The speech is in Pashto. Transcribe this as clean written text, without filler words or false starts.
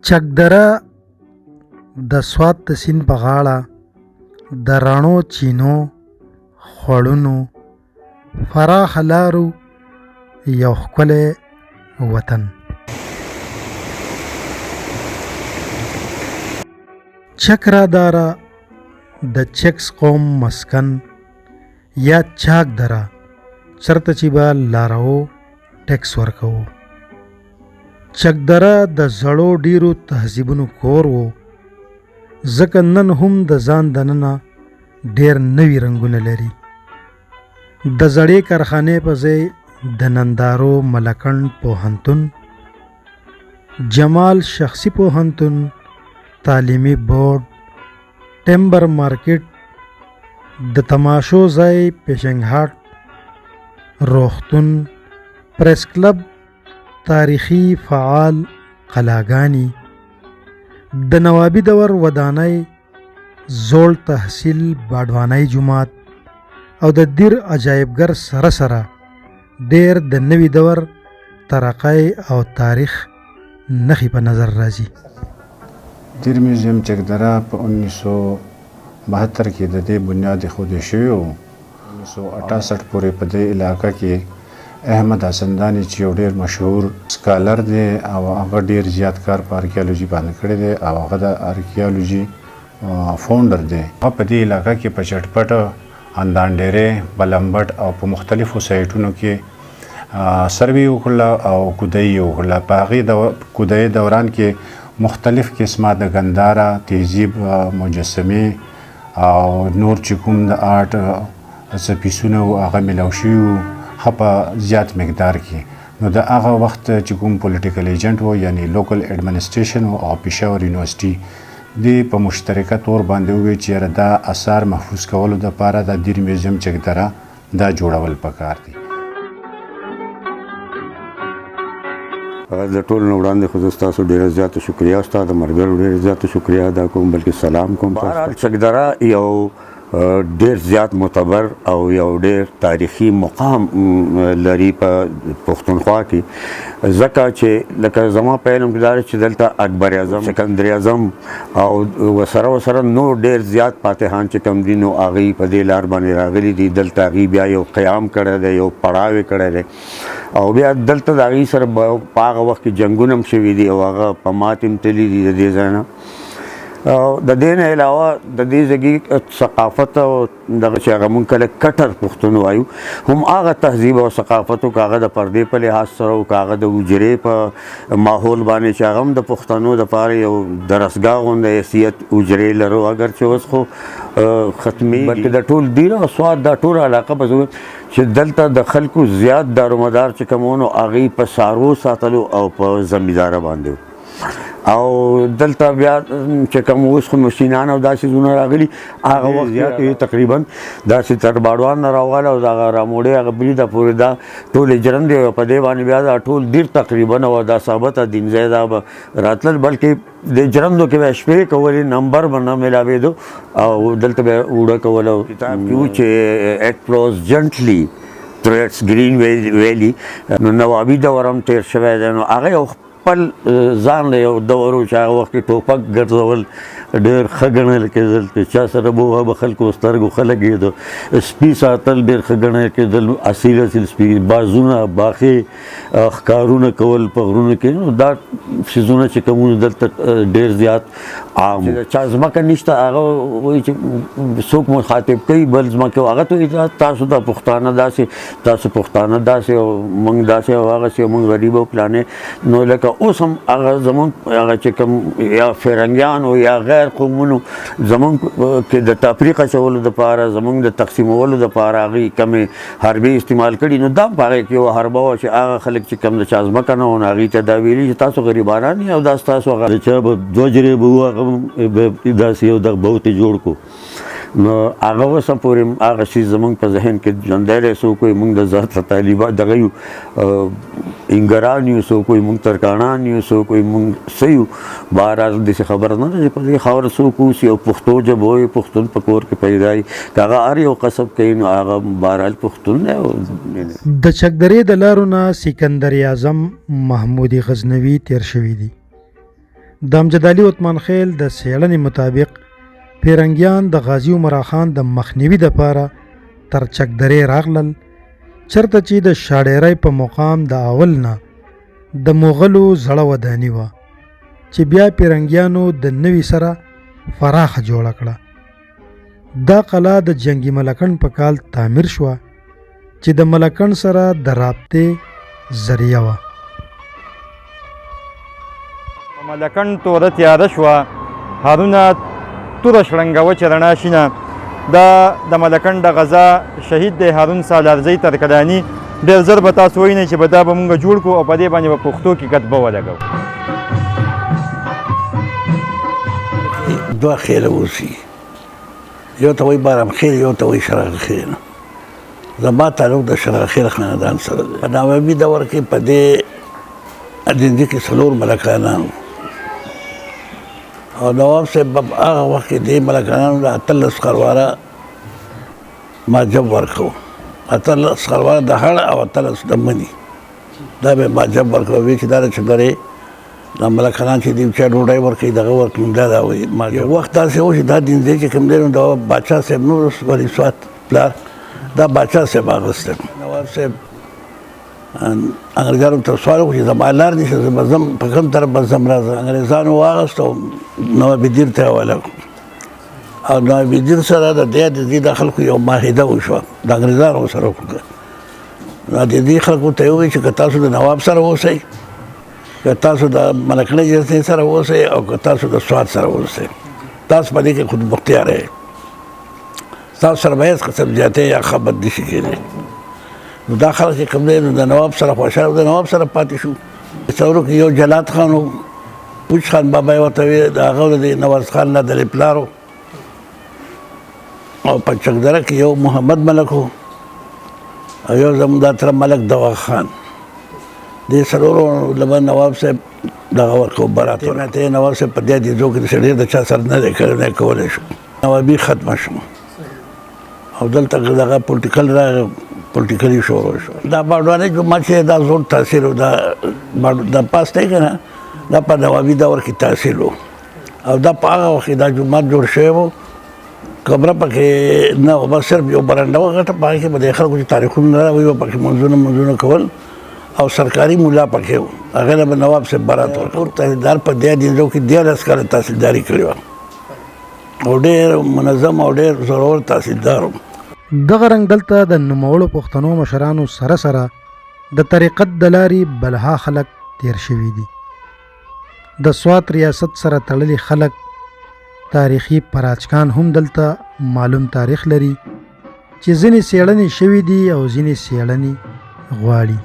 چکدره د سوات د سیند په غاړه د رڼو چینو، خوړونو، پراخه لارو یو ښکلی وطن. چکراداره د چکس قوم مسکن یا چاک دره چرته چې به لاروو ټیکس ورکوو. چکدره د زړو ډیرو تهذیبونو کور و، ځکه نن هم د ځان دننه ډیر نوي رنګونه لري. د زړې کارخانې په ځای د نندارو ملکنډ پوهنتون، جمال شخصي پوهنتون، تعلیمي بورډ، ټمبر مارکیټ، د تماشو ځای پیشنګ هاټ، روغتون، پریس کلب، تاریخي فعال قلاګانې، د نوابي دور ودانۍ، زوړ تحصیل باډوانۍ جومات او د دیر عجایبګر سره سره ډیر د نوي دور ترقۍ او تاریخ نښې په نظر راځي. دیر میوزیم چکدره په 1972 کې د دې بنیاد ایښودل شوی و. 1968 پورې په دې علاقه کې احمد حسنداني چې یو ډېر مشهور سکالر دی او هغه ډېر زیات کار په ارکیالوجي باندې کړی دی او هغه د ارکیالوجي فاونډر دی. هغه په دې علاقه کې په چټپټ، اندان ډېرې، بلمبټ او په مختلفو سایټونو کې سروې وکړله او کودۍ یې وکړله. په هغې کودۍ دوران کې مختلف قسمه د ګنداره، تهذیب مجسمې او نور چې کوم د آرټ څه پیسونه وو هغه میلاو شوي وو ښه په زیات مقدار کې. نو د هغه وخت چې کوم پولیټیکل ایجنټ و یعنی لوکل ایډمنسټریشن او پېښور یونیورسټي دې په مشترکه طور باندې وویل چې یاره دا اثار محفوظ کولو دپاره د دیر میوزیم چکدره دا جوړول پکار دي. د ټولو نه وړاندې خو زه ستاسو ډېره زیاته شکریه، ستا د ملګرو ډېره زیاته شکریه ادا کوم، بلکې سلام کوم. چکدره یو ډېر زیات معتبر او یو ډېر تاریخي مقام لري په پښتونخوا کې، ځکه چې لکه زما په علم کې دا چې دلته اکبر اعظم، سکندر اعظم او ورسره نور ډېر زیات فاتحان چې کوم دي نو هغوی په دې لار باندې راغلي دي. دلته هغوی بیا یو قیام کړی دی، یو پړاو یې کړی دی او بیا دلته د هغوی سره په هغه وخت کې جنګونه هم شوي دي او هغه په ماتې هم تللي دي د دې ځای نه. د دې نه علاوه د دې ځای ثقافت او دغه چې هغه مونږ کله کټر پښتون وایو هم هغه تهذیب او ثقافت او هغه د پردې په لحاظ سره او هغه د حجرې په ماحول باندې چې هغه هم د پښتنو دپاره یو درسګاه غوندې حیثیت حجرې لرو، اگر چې اوس خو ختمېږي، بلکې د ټول دیر او سوات دا ټوله علاقه به چې دلته د خلکو زیات دارومدار چې کوم و نو هغوی په څاروو ساتلو او په زمینداره باندې او دلته بیا چې کوم اوس خو مشینان او داسې ځایونه راغلي هغه وخت زیات تقریبا داسې تر باډوان نه راوغله او دغه راموړې هغه بریده پورې دا ټول جرند دی په دې باندې بیا دا ټول دیر تقریبا او دا ثابته دینځای دا به راتلل، بلکې د جرندو کې به شپې کولې نمبر به نه میلاوېدو او دلته به اوړه کول او کتاب کې و چې ایکپلوز جنټلی تھرو اټس ګرین ویلی. نو نوابي دور هم تېر شوی دی نو هغه یو خپل ځان له یو دور و چې هغه وخت کې ټوپک ګرځول ډېر ښه ګڼل کېدل، چې چا سره به به خلکو سترګو ښه لګېده. سپي ساتل ډېر ښه ګڼل کېدل، اصیل سپي، بازونه، باښې ښکارونه کول په غرونو کې. نو دا څیزونه چې کومونه دلته ډېر زیات عام و. چا ځمکه نشته هغه وایي چې څوک مخاطب کوي بل ځمکه هغه ته وایي تاسو د پښتانه داسې، تاسو پښتانه داسې او موږ داسې او هغسې موږ غریب او پلانې. نو لکه اوس هم هغه زمونږ هغه چې کوم یا فرنګیان او یا غیر قومونو زمونږ کې د تفریق اچولو دپاره، زمونږ د تقسیمولو دپاره هغوی کمې حربې استعمال کړي. نو دا په هغې کې یوه حربه وه چې هغه خلک چې کم د چا ځمکه نه وه نو هغوی ته دا ویلي چې تاسو غریبانان یې او دا ستاسو هغه د چا به دوه جرې به وو هغه داسې یو دغه بوت یې جوړ کړو. نو هغه اوس هم پورې هغه شي زمونږ په ذهن کې ژوندی دی. څوک وایي مونږ د ذات طالبان دغه یو انګران یو، څوک وایي مونږ ترکاڼان یو، څوک وایي مونږ څه یو. بهرحال داسې خبره نه ده چې په دې خاوره څوک اوسي او پښتو ژبه وایي، پښتون په کور کې پیدا وي، که هغه هر یو قصب کوي نو هغه بهرحال پښتون دی. د چکدرې د لارو نه سکندر اعظم، محمود غزنوي تیر شوي دي. د امجد علي عثمان خیل د څېړنې مطابق پیرنګیان د غازي عمر خان د مخنیوي دپاره تر چک درې راغلل، چرته چې د شاډیرۍ په مقام د اول نه د مغلو زړه وداني وه چې بیا پیرنګیانو د نوي سره فراخه جوړه کړه. دا قلعه د جنگي ملکنډ په کال تعمیر شوه چې د ملکنډ سره د رابطې ذریعه وه. ملکنډ توره تیاره شوه، هارونه توره شړنګوه چې رڼا شینه. دا د ملکنډ د غزا شهید دی هارون سالارزی ترکلاني. ډېر زر به تاسو وینئ چې به دا به مونږ جوړ کړو او په دې باندې به پښتو کې کتبه ولګوو. دوه خیله اوسي، یو ته وایي بارم خیل، یو ته وایي شراغ خیل. زما تعلق د شراغ خیل خاندان سره دی. په نوابي دور کې په دې دندې کې څلور ملکانان او نواب صاحب هغه وخت کې دې ملکانانو له 18 خرواره ماجب ورکړو. 18 خرواره د هړ او 18 د مني دا به ماجب ورکړو. وی چې دا چندرې د ملکانان چې دی چې ډوډۍ ورکړي دغه ورکړي دا وایي. یو وخت داسې و چې دا دندې چې کوم دی نو د باچا صاحب نور ولي سوات پلار دا باچا صاحب اخیسته. نواب صاحب انګریزانو ته سوال وکړو چې زما لار نشته، زه به ځم په کوم طرف به ځم راځه. انګریزانو واخیست او نواب دیر ته حواله کړو او نواب دیر سره د دې د خلکو یو معاهده وشوه د انګریزانو سره وکړه. نو د دې خلکو ته یې وویل چې که تاسو د نواب سره اوسئ، که تاسو د ملکنډ جلسې سره اوسئ او که تاسو د سوات سره اوسئ، تاسو په دې کې خود مختار یې. تاسو سره به هېڅ قسم زیاتې یا ښه بد نشي کېدی. نو دا خلک چې کوم دی نو د نواب سره خوشحاله د نواب سره پاتې شو. څلورو کې یو جلات خان و، پوچ خان بابا یې ورته ویل، د هغه د نواز خان نادري پلار و. او په چکدره کې یو محمد ملک و او یو زموږ دا تره ملک دوا خان. دې څلورو له نواب صاحب دغه ورکړو برات ورکړو. نواب صاحب په دې دېزو کې ډېر د چا سره نه دی کړی، نه یې کولی شو. نوابي ختمه شو او دلته دغه پولیټیکل راغی، پولیټیکلي شروع شو. دا باډوانۍ جومات چې دا زور تحصیل و، دا پاس دی که نه، دا په نوابي دور کې تحصیل و او دا په هغه وخت کې دا جومات جوړ شوی و. کمره پکې نه و، بس صرف یو برنډه وه غټه، په هغې کې به د خلکو چې تاریخونه نه راوایي به پکې منځونه کول او سرکاري مولا پکې و. هغې نه به نواب صاحب برات ورکړ. تحصیلدار په دې دینځو کې 13 کاله تحصیلداري کړې وه او ډېر منظم او ډېر زورور تحصیلدار و. دغه رنګ دلته د نوموړو پښتنو مشرانو سره سره د طریقت د لارې بلها خلک تیر شوي دي. د سوات ریاست سره تړلي خلک تاریخي پراچکان هم دلته معلوم تاریخ لري چې ځینې څېړنې شوي دي او ځینې څېړنې غواړي.